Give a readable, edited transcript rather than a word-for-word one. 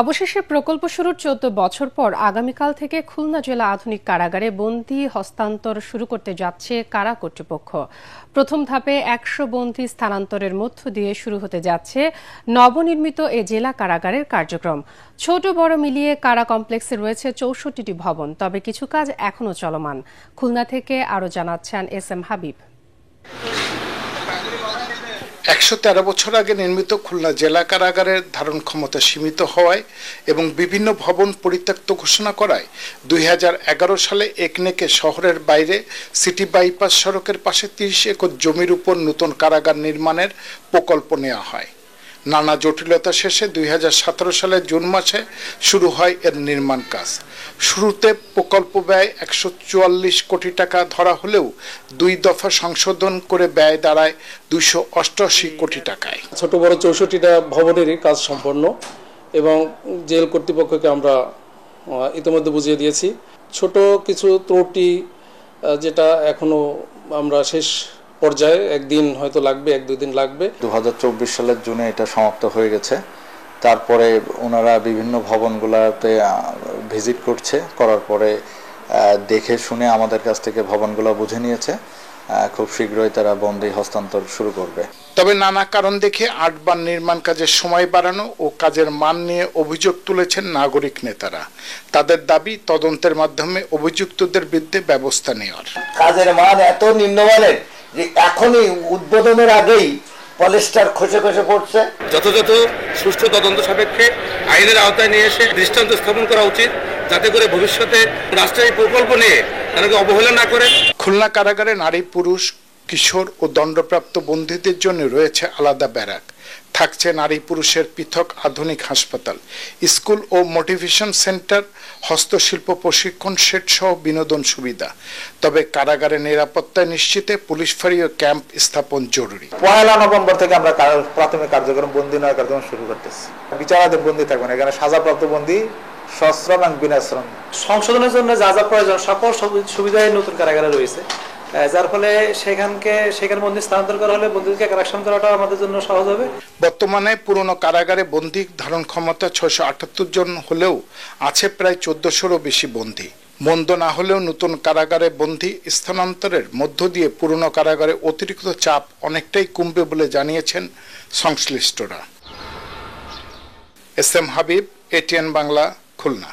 অবশেষে প্রকল্প শুরুর ১৪ বছর পর আগামীকাল থেকে খুলনা জেলা আধুনিক কারাগারে বন্দী হস্তান্তর শুরু করতে যাচ্ছে কারা কর্তৃপক্ষ। প্রথম ধাপে ১০০ বন্দী স্থানান্তরের মধ্য দিয়ে শুরু হতে যাচ্ছে নবনির্মিত এ জেলা কারাগারের কার্যক্রম। ছোট বড় মিলিয়ে কারা কমপ্লেক্সে রয়েছে ৬৪টি ভবন, তবে কিছু কাজ এখনও চলমান। খুলনা থেকে আরও জানাচ্ছেন এস এম হাবিব। ১১৩ বছর আগে নির্মিত খুলনা জেলা কারাগারের ধারণ ক্ষমতা সীমিত হওয়ায় এবং বিভিন্ন ভবন পরিত্যক্ত ঘোষণা করায় ২০১১ সালে একনেকে শহরের বাইরে সিটি বাইপাস সড়কের পাশে ৩০ একর জমির উপর নতুন কারাগার নির্মাণের প্রকল্প নেওয়া হয়। নানা জটিলতা শেষে ২০১৭ সালের জুন মাসে শুরু হয় এর নির্মাণ কাজ। শুরুতে প্রকল্প ব্যয় ১৪৪ কোটি টাকা ধরা হলেও ২ দফা সংশোধন করে ব্যয় দাঁড়ায় ২৮৮ কোটি টাকায়। ছোট বড় ৬৪টা ভবনেরই কাজ সম্পন্ন এবং জেল কর্তৃপক্ষকে আমরা ইতিমধ্যে বুঝিয়ে দিয়েছি। ছোট কিছু ত্রুটি যেটা এখনো আমরা শেষ পর্যায়ে, একদিন হয়তো লাগবে, ১-২ দিন লাগবে। ২০২৪ সালের জুনে এটা সমাপ্ত হয়ে গেছে। তারপরে ওনারা বিভিন্ন ভবনগুলোতে ভিজিট করার পরে দেখে শুনে আমাদের কাছ থেকে ভবনগুলো বুঝে নিয়েছে। খুব শীঘ্রই তারা বন্দী হস্তান্তর শুরু করবে। তবে নানা কারণ দেখে ৮ বার নির্মাণ কাজের সময় বাড়ানো ও কাজের মান নিয়ে অভিযোগ তুলেছেন নাগরিক নেতারা। তাদের দাবি, তদন্তের মাধ্যমে অভিযুক্তদের বিরুদ্ধে ব্যবস্থা নেওয়ার। কাজের মান এত নিম্নমানের যে এখনই উদ্বোধনের আগেই পলিস্টার খসে খসে পড়ছে। যথাযথ সুষ্ঠু তদন্ত সাপেক্ষে আইনের আওতায় নিয়ে এসে দৃষ্টান্ত স্থাপন করা উচিত, যাতে করে ভবিষ্যতে রাষ্ট্রের প্রকল্প নিয়ে তাদেরকে অবহেলা না করে। খুলনা কারাগারে নারী, পুরুষ, কিশোর ও দণ্ডপ্রাপ্ত বন্দীদের জন্য রয়েছে আলাদা ব্যারাক। থাকছে নারী পুরুষের পৃথক আধুনিক হাসপাতাল, স্কুল ও মোটিভেশন সেন্টার, হস্তশিল্প প্রশিক্ষণ সেট সহ বিনোদন সুবিধা। তবে কারাগারের নিরাপত্তা নিশ্চিতে পুলিশ ফাঁড়ি ও ক্যাম্প স্থাপন জরুরি। ১ নভেম্বর থেকে আমরা প্রাথমিক কার্যক্রম বন্দী নয় কার্যক্রম শুরু করতেছি। বিচারাধীন বন্দী থাকবেন, এখানে সাজাপ্রাপ্ত বন্দী সশ্রম এবং বিনাশ্রম। সংশোধনের জন্য যা যা প্রয়োজন সকল সুবিধাই নতুন কারাগারে রয়েছে, যার ফলে সেখানে বন্দী স্থানান্তর করা হলে বন্দীকে কারেকশন করাটা আমাদের জন্য সহজ হবে। বর্তমানে পুরনো কারাগারে বন্দী ধারণ ক্ষমতা ৬৭৮ জন হলেও আছে প্রায় ১৪০০রও বেশি বন্দী। মন্দ না হলেও নতুন কারাগারে বন্দী স্থানান্তরের মধ্য দিয়ে পুরনো কারাগারে অতিরিক্ত চাপ অনেকটাই কমবে বলে জানিয়েছেন সংশ্লিষ্টরা। S M Habib, ATN Bangla, Khulna.